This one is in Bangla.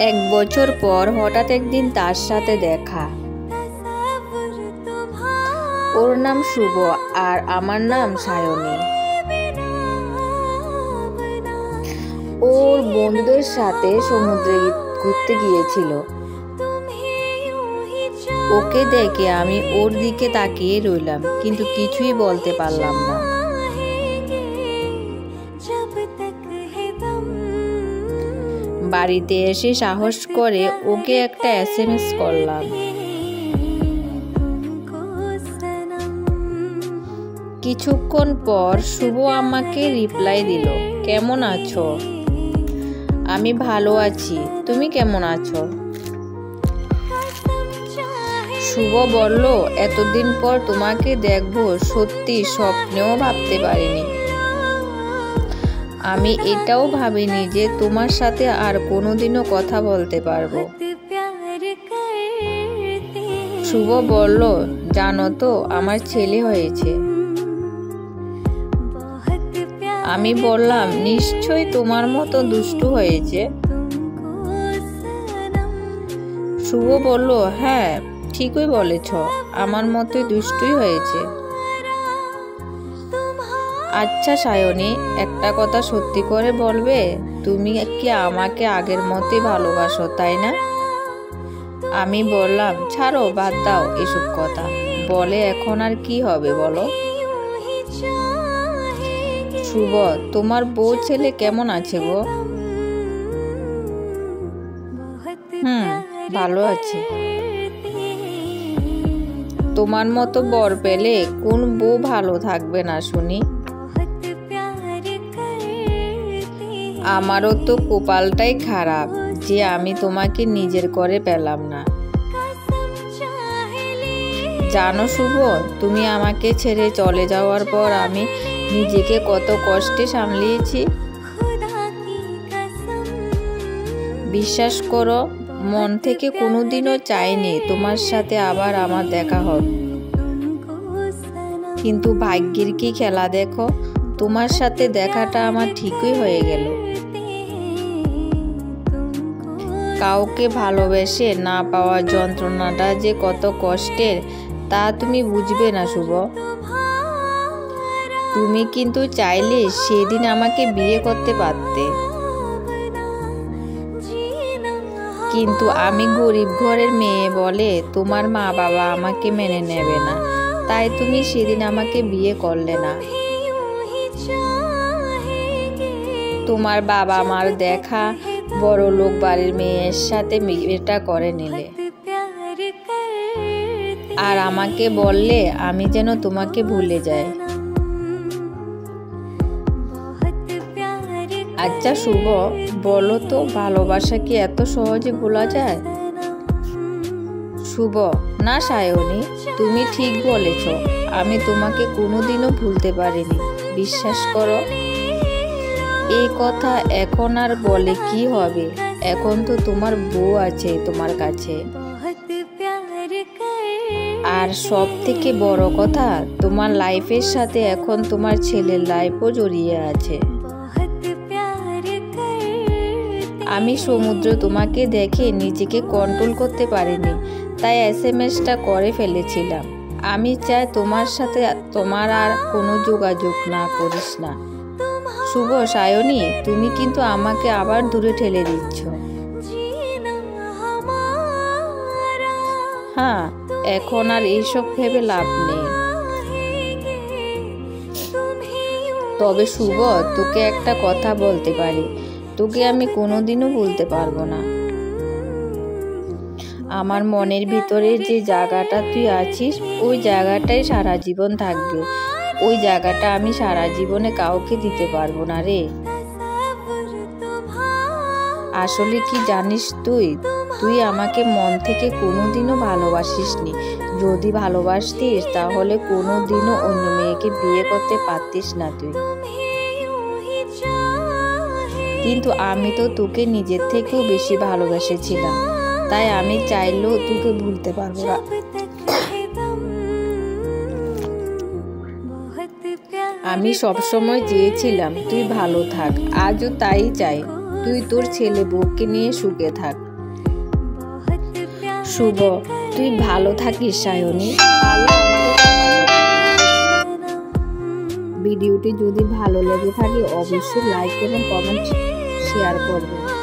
এক বছর পর হঠাৎ একদিন তার সাথে দেখা। ওর নাম শুভ আর আমার নাম সায়নী। ওর বন্ধুদের সাথে সমুদ্রে ঘুরতে গিয়েছিল। ওকে দেখে আমি ওর দিকে তাকিয়ে রইলাম, কিন্তু কিছুই বলতে পারলাম না। বাড়িতে এসে সাহস করে ওকে একটা SMS করলাম। কিছুক্ষণ পর শুভ আমাকে রিপ্লাই দিল, কেমন আছো? আমি ভালো আছি, তুমি কেমন আছো? শুভ বলল, এতদিন পর তোমাকে দেখবো সত্যি স্বপ্নেও ভাবতে পারিনি। আমি এটাও ভাবিনি যে তোমার সাথে আর কোনোদিনও কথা বলতে পারবো। শুভ বলল, জানো তো আমার ছেলে হয়েছে। আমি বললাম, নিশ্চয়ই তোমার মতো দুষ্টু হয়েছে। শুভ বলল, হ্যাঁ ঠিকই বলেছ, আমার মতোই দুষ্টুই হয়েছে। আচ্ছা সায়নী, একটা কথা সত্যি করে বলবে, তুমি কি আমাকে আগের মতোই ভালোবাসো, তাই না? আমি বললাম, ছাড়ো, বাদ দাও এসব কথা বলে, এখন আর কি হবে বলো। শুভ, তোমার বউ ছেলে কেমন আছে গো? ভালো আছে। তোমার মতো বর পেলে কোন বউ ভালো থাকবে না শুনি। আমারও তো কপালটাই খারাপ যে আমি তোমাকে নিজের করে পেলাম না। জানো শুভ, তুমি আমাকে ছেড়ে চলে যাওয়ার পর আমি নিজেকে কত কষ্টে সামলিয়েছি। বিশ্বাস করো, মন থেকে কোনোদিনও চাইনি তোমার সাথে আবার আমার দেখা হবে। কিন্তু ভাগ্যের কি খেলা দেখো, তোমার সাথে দেখাটা আমার ঠিকই হয়ে গেল। কাউকে ভালোবেসে না পাওয়ার যন্ত্রণাটা যে কত কষ্টের তা তুমি বুঝবে না শুভ। তুমি কিন্তু চাইলে সেদিন আমাকে বিয়ে করতে পারতে, কিন্তু আমি গরিব ঘরের মেয়ে বলে তোমার মা বাবা আমাকে মেনে নেবে না, তাই তুমি সেদিন আমাকে বিয়ে করলে না। তোমার বাবা মার দেখা বড় লোক বাড়ির মেয়ের সাথে বিয়েটা করে নিলে, আর আমাকে বললে আমি যেন তোমাকে ভুলে যাই। আচ্ছা শুভ, বলো তো, ভালোবাসা কি এত সহজে ভোলা যায়? শুভ, না সায়নী, তুমি ঠিক বলেছ, আমি তোমাকে কোনোদিনও ভুলতে পারিনি। বিশ্বাস করো। এই কথা এখন আর বলে কি হবে, এখন তো তোমার বউ আছে তোমার কাছে, আর সব থেকে বড় কথা, তোমার লাইফের সাথে এখন তোমার ছেলের লাইফও জড়িয়ে আছে। আমি সমুদ্র তোমাকে দেখে নিজেকে কন্ট্রোল করতে পারিনি, তাই SMS-টা করে ফেলেছিলাম। আমি চাই তোমার সাথে তোমার আর কোনো যোগাযোগ না করিস না। শুভ, সায়নী, তুমি কিন্তু আমাকে আবার দূরে ঠেলে দিচ্ছ। হ্যাঁ, এখন আর এইসব ভেবে লাভ নেই। তবে শুভ, তোকে একটা কথা বলতে পারি, তোকে আমি কোনোদিনও ভুলতে পারবো না। আমার মনের ভিতরে যে জায়গাটা তুই আছিস, ওই জায়গাটাই সারা জীবন থাকবে। ওই জায়গাটা আমি সারা জীবনে কাউকে দিতে পারবো না রে। আসলে কি জানিস, তুই আমাকে মন থেকে কোনোদিনও ভালোবাসিসনি। যদি ভালোবাসতিস তাহলে কোনোদিনও অন্য মেয়েকে বিয়ে করতে পারতিস না তুই। কিন্তু আমি তো তোকে নিজের থেকেও বেশি ভালোবেসেছিলাম, তাই আমি চাইলেও তোকে ভুলতে পারবো না। আমি সবসময় চেয়েছিলাম তুই ভালো থাক, আজও তাই চাই, তুই তোর ছেলে বউকে নিয়ে সুখে থাক। শুভ, তুই ভালো থাকিস সায়নী। ভিডিওটি যদি ভালো লেগে থাকে অবশ্যই লাইক এবং কমেন্ট শেয়ার করবেন।